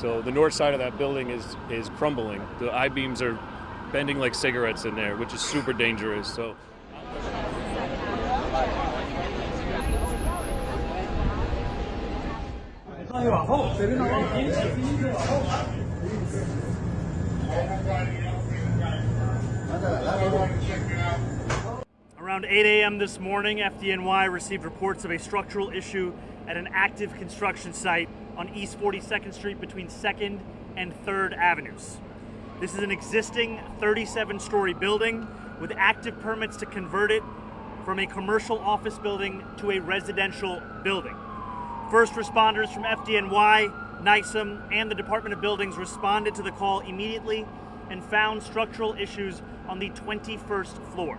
So the north side of that building is crumbling. The I-beams are bending like cigarettes in there, which is super dangerous. So. Around 8 a.m. this morning, FDNY received reports of a structural issue at an active construction site on East 42nd Street between 2nd and 3rd Avenues. This is an existing 37-story building with active permits to convert it from a commercial office building to a residential building. First responders from FDNY, NYSEM, and the Department of Buildings responded to the call immediately and found structural issues on the 21st floor.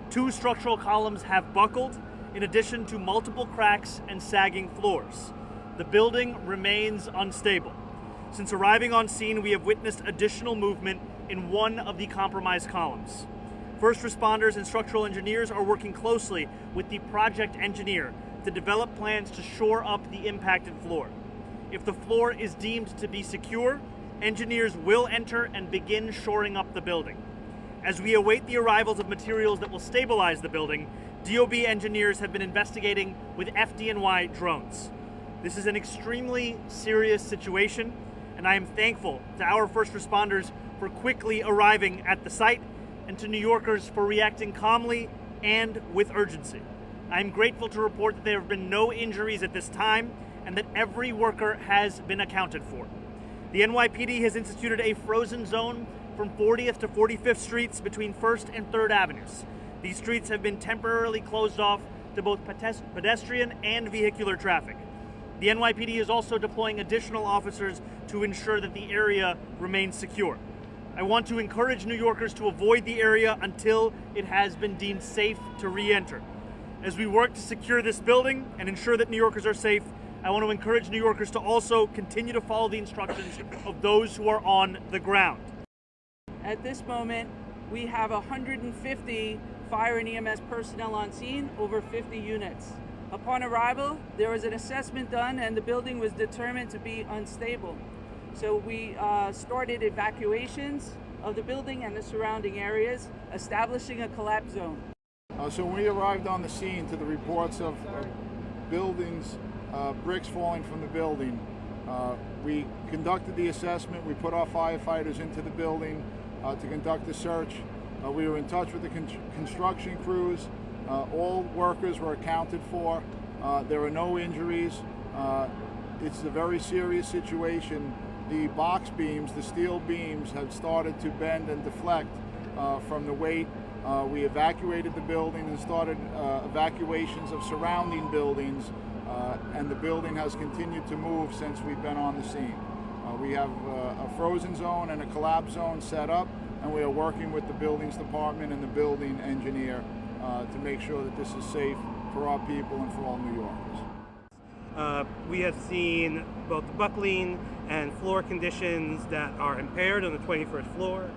2 structural columns have buckled, in addition to multiple cracks and sagging floors. The building remains unstable. Since arriving on scene, we have witnessed additional movement in one of the compromised columns. First responders and structural engineers are working closely with the project engineer to develop plans to shore up the impacted floor. If the floor is deemed to be secure, engineers will enter and begin shoring up the building. As we await the arrivals of materials that will stabilize the building, DOB engineers have been investigating with FDNY drones. This is an extremely serious situation, and I am thankful to our first responders for quickly arriving at the site and to New Yorkers for reacting calmly and with urgency. I am grateful to report that there have been no injuries at this time and that every worker has been accounted for. The NYPD has instituted a frozen zone from 40th to 45th Streets between 1st and 3rd Avenues. These streets have been temporarily closed off to both pedestrian and vehicular traffic. The NYPD is also deploying additional officers to ensure that the area remains secure. I want to encourage New Yorkers to avoid the area until it has been deemed safe to re-enter. As we work to secure this building and ensure that New Yorkers are safe, I want to encourage New Yorkers to also continue to follow the instructions of those who are on the ground. At this moment, we have 150 fire and EMS personnel on scene, over 50 units. Upon arrival, there was an assessment done and the building was determined to be unstable. So we started evacuations of the building and the surrounding areas, establishing a collapse zone. So when we arrived on the scene to the reports of buildings, bricks falling from the building, we conducted the assessment. We put our firefighters into the building to conduct the search. We were in touch with the construction crews. All workers were accounted for. There were no injuries. It's a very serious situation. The box beams, the steel beams, have started to bend and deflect from the weight. We evacuated the building and started evacuations of surrounding buildings, and the building has continued to move since we've been on the scene. We have a frozen zone and a collapse zone set up, and we are working with the buildings department and the building engineer to make sure that this is safe for our people and for all New Yorkers. We have seen both the buckling and floor conditions that are impaired on the 21st floor.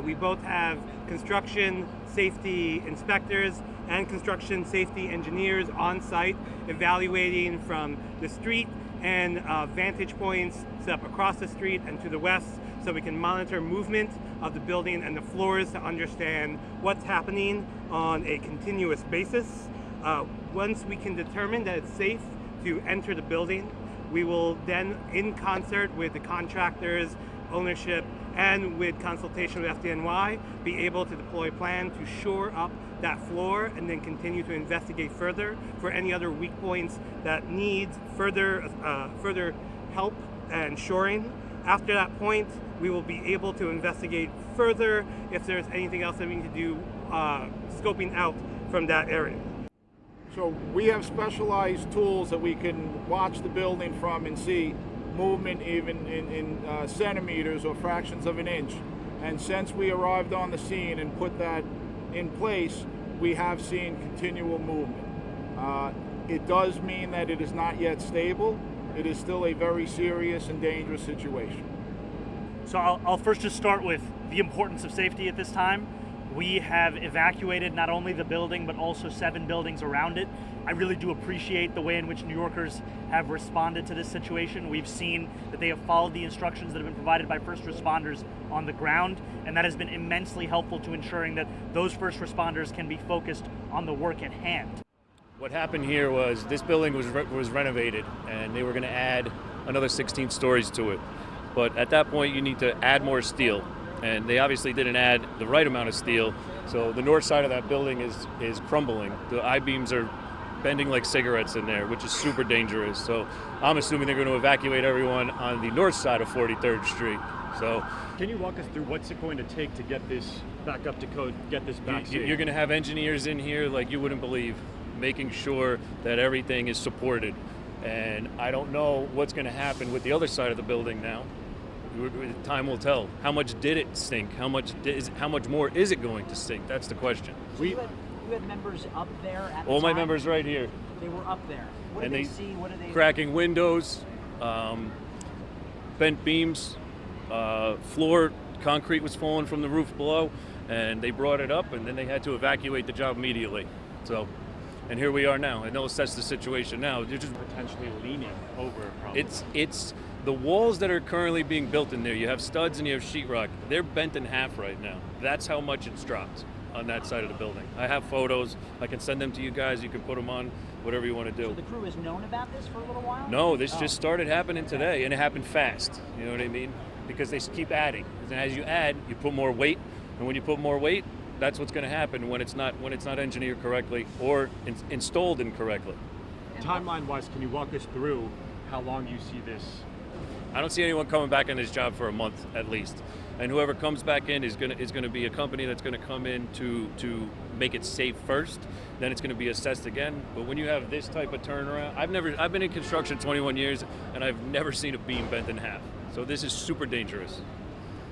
We both have construction safety inspectors and construction safety engineers on site evaluating from the street and vantage points set up across the street and to the west, so we can monitor movement of the building and the floors to understand what's happening on a continuous basis. Once we can determine that it's safe to enter the building, we will then, in concert with the contractors, ownership, and with consultation with FDNY, be able to deploy a plan to shore up that floor and then continue to investigate further for any other weak points that need further help and shoring. After that point, we will be able to investigate further if there's anything else that we need to do scoping out from that area. So we have specialized tools that we can watch the building from and see movement even in centimeters or fractions of an inch. And since we arrived on the scene and put that in place, we have seen continual movement. It does mean that it is not yet stable. It is still a very serious and dangerous situation. So I'll first just start with the importance of safety at this time. We have evacuated not only the building, but also 7 buildings around it. I really do appreciate the way in which New Yorkers have responded to this situation. We've seen that they have followed the instructions that have been provided by first responders on the ground, and that has been immensely helpful to ensuring that those first responders can be focused on the work at hand. What happened here was this building was renovated, and they were going to add another 16 stories to it. But at that point, you need to add more steel, and they obviously didn't add the right amount of steel. So the north side of that building is crumbling. The I-beams are bending like cigarettes in there, which is super dangerous. So I'm assuming they're going to evacuate everyone on the north side of 43rd Street. So can you walk us through what's it going to take to get this back up to code, get this back safe? You're going to have engineers in here like you wouldn't believe, making sure that everything is supported. And I don't know what's going to happen with the other side of the building now. Time will tell. How much did it sink? How much more is it going to sink? That's the question. So you had members up there at the All time? my members right here. They were up there. What did they see? What did they... Cracking windows, bent beams, floor concrete was falling from the roof below, and they brought it up, and then they had to evacuate the job immediately. So, and here we are now, and they'll assess the situation now. They're just potentially leaning over. It's the walls that are currently being built in there. You have studs and you have sheetrock. They're bent in half right now. That's how much it's dropped on that side of the building. I have photos. I can send them to you guys. You can put them on whatever you want to do. So the crew has known about this for a little while? No, this just started happening today, and it happened fast. You know what I mean? Because they keep adding. And as you add, you put more weight, and when you put more weight, that's what's going to happen when it's not engineered correctly or installed incorrectly. Timeline-wise, can you walk us through how long you see this? I don't see anyone coming back on this job for a month at least, and whoever comes back in is going to be a company that's going to come in to make it safe first. Then it's going to be assessed again. But when you have this type of turnaround, I've been in construction 21 years, and I've never seen a beam bent in half. So this is super dangerous.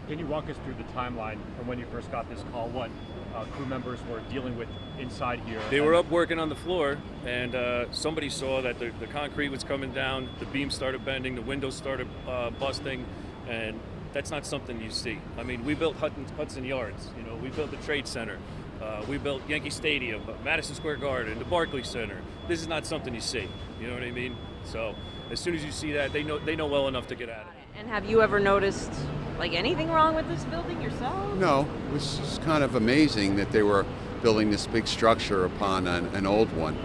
Can you walk us through the timeline from when you first got this call? What crew members were dealing with inside here? They were up working on the floor, and somebody saw that the concrete was coming down, the beams started bending, the windows started busting, and that's not something you see. I mean, we built Hudson Yards, we built the Trade Center, we built Yankee Stadium, Madison Square Garden, the Barclays Center. This is not something you see, you know what I mean? So as soon as you see that, they know well enough to get at it. And have you ever noticed anything wrong with this building yourself? No, it was just kind of amazing that they were building this big structure upon an old one.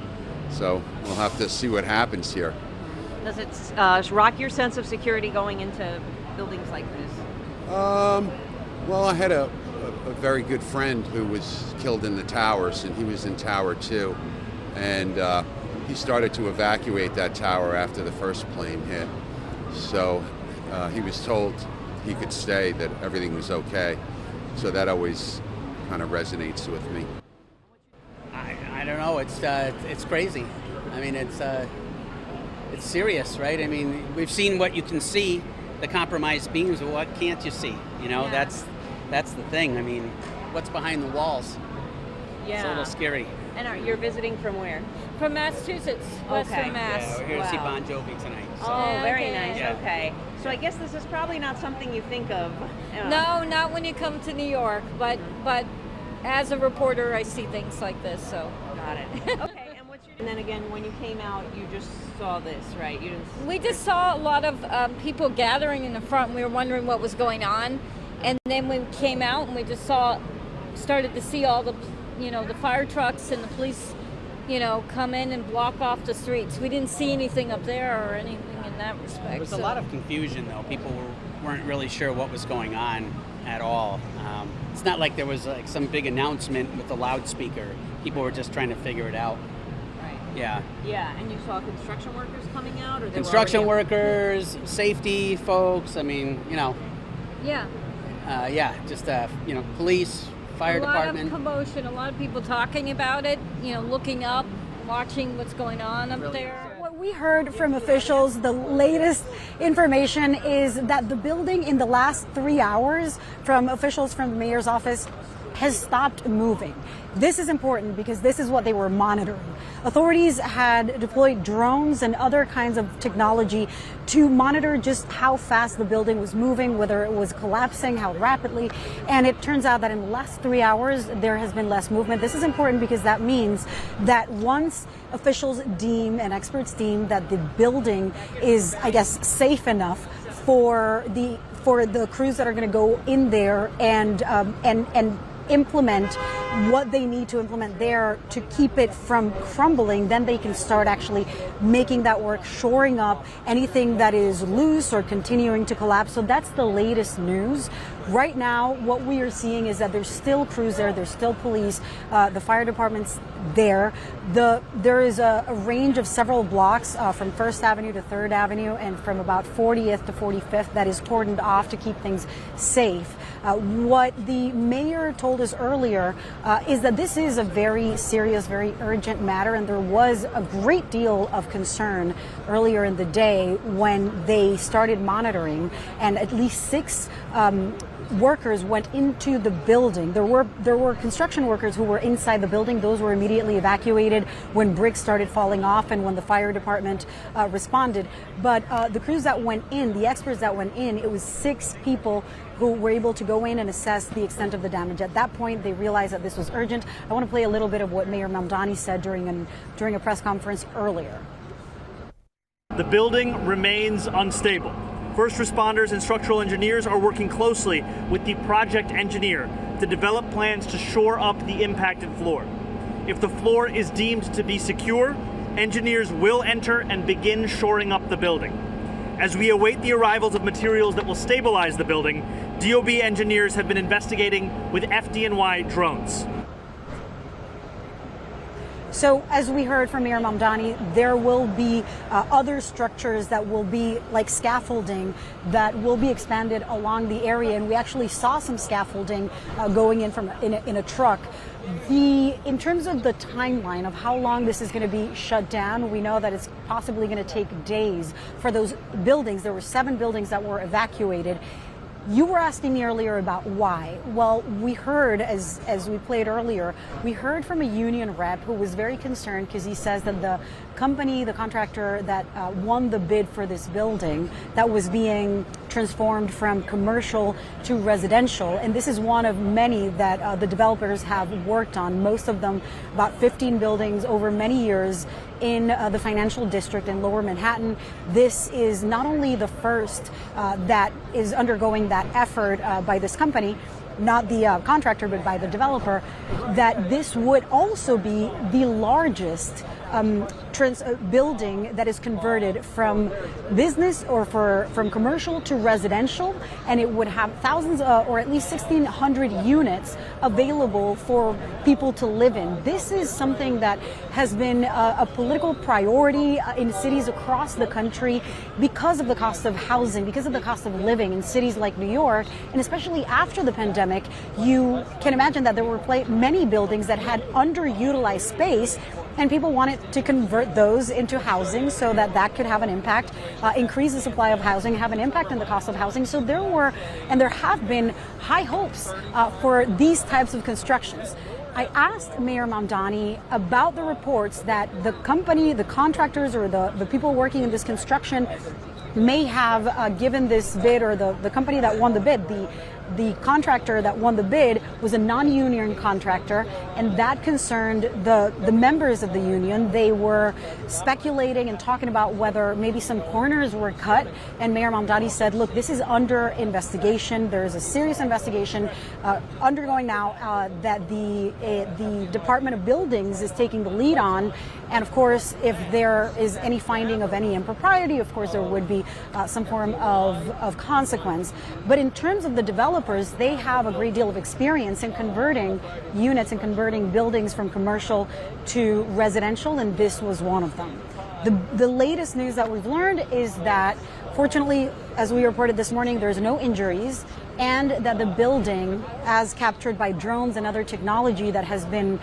So we'll have to see what happens here. Does it rock your sense of security going into buildings like this? Well, I had a very good friend who was killed in the towers, and he was in Tower 2. And he started to evacuate that tower after the first plane hit. So he was told he could stay, that everything was okay. So that always kind of resonates with me. I don't know. It's crazy. I mean, it's serious, right? I mean, we've seen what you can see, the compromised beams, but what can't you see? Yeah. That's the thing. I mean, what's behind the walls? Yeah. It's a little scary. And you're visiting from where? From Massachusetts, Western Mass. Yeah, we're here to see Bon Jovi tonight. So. Oh, very nice. Yeah. Okay. So I guess this is probably not something you think of. No, not when you come to New York, but as a reporter, I see things like this, so. Got it. Okay, and then again, when you came out, you just saw this, right? We just saw a lot of people gathering in the front, and we were wondering what was going on. And then we came out, and we just started to see all the, the fire trucks and the police, come in and block off the streets. We didn't see anything up there or anything in that respect. There was a lot of confusion, though. People weren't really sure what was going on at all. It's not like there was some big announcement with a loudspeaker. People were just trying to figure it out. Right. Yeah. Yeah, and you saw construction workers coming out, or construction workers, safety folks. I mean, Yeah. Just police, fire department. A lot of commotion. A lot of people talking about it. Looking up, watching what's going on up there. What we heard from officials, the latest information is that the building in the last 3 hours, from officials from the mayor's office, has stopped moving. This is important because this is what they were monitoring. Authorities had deployed drones and other kinds of technology to monitor just how fast the building was moving, whether it was collapsing, how rapidly. And it turns out that in the last 3 hours, there has been less movement. This is important because that means that once officials deem and experts deem that the building is, I guess, safe enough for the crews that are going to go in there and implement what they need to implement there to keep it from crumbling, then they can start actually making that work, shoring up anything that is loose or continuing to collapse. So that's the latest news. Right now, what we are seeing is that there's still crews there, there's still police, the fire department's there. There is a range of several blocks from 1st Avenue to 3rd Avenue and from about 40th to 45th that is cordoned off to keep things safe. What the mayor told us earlier is that this is a very serious, very urgent matter, and there was a great deal of concern earlier in the day when they started monitoring, and at least 6 workers went into the building. There were construction workers who were inside the building. Those were immediately evacuated when bricks started falling off and when the fire department responded. But the crews that went in, the experts that went in, it was 6 people who were able to go in and assess the extent of the damage. At that point, they realized that this was urgent. I want to play a little bit of what Mayor Mamdani said during a press conference earlier. The building remains unstable. First responders and structural engineers are working closely with the project engineer to develop plans to shore up the impacted floor. If the floor is deemed to be secure, engineers will enter and begin shoring up the building. As we await the arrivals of materials that will stabilize the building, DOB engineers have been investigating with FDNY drones. So as we heard from Mayor Mamdani, there will be other structures that will be like scaffolding that will be expanded along the area. And we actually saw some scaffolding going in in a truck. In terms of the timeline of how long this is going to be shut down, we know that it's possibly going to take days for those buildings. There were 7 buildings that were evacuated. You were asking me earlier about why. Well, we heard, as we played earlier, we heard from a union rep who was very concerned because he says that the company, the contractor that won the bid for this building, that was being transformed from commercial to residential, and this is one of many that the developers have worked on, most of them, about 15 buildings over many years in the financial district in Lower Manhattan. This is not only the first that is undergoing that effort by this company, not the contractor, but by the developer, that this would also be the largest building that is converted from business or from commercial to residential, and it would have thousands or at least 1,600 units available for people to live in. This is something that has been a political priority in cities across the country because of the cost of housing, because of the cost of living in cities like New York, and especially after the pandemic. You can imagine that there were many buildings that had underutilized space, and people wanted to convert those into housing so that could have an impact, increase the supply of housing, have an impact on the cost of housing. So there have been high hopes for these types of constructions. I asked Mayor Mamdani about the reports that the company, the contractors, or the people working in this construction may have given this bid, or the company that won the bid, the contractor that won the bid was a non-union contractor, and that concerned the members of the union. They were speculating and talking about whether maybe some corners were cut, and Mayor Mamdani said, look, this is under investigation. There is a serious investigation undergoing now that the Department of Buildings is taking the lead on, and of course, if there is any finding of any impropriety, of course there would be some form of consequence. But in terms of the developers, they have a great deal of experience in converting units and converting buildings from commercial to residential, and this was one of them. The latest news that we've learned is that, fortunately, as we reported this morning, there's no injuries, and that the building, as captured by drones and other technology that has been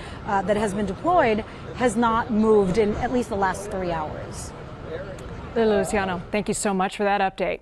deployed, has not moved in at least the last 3 hours. Luciano, thank you so much for that update.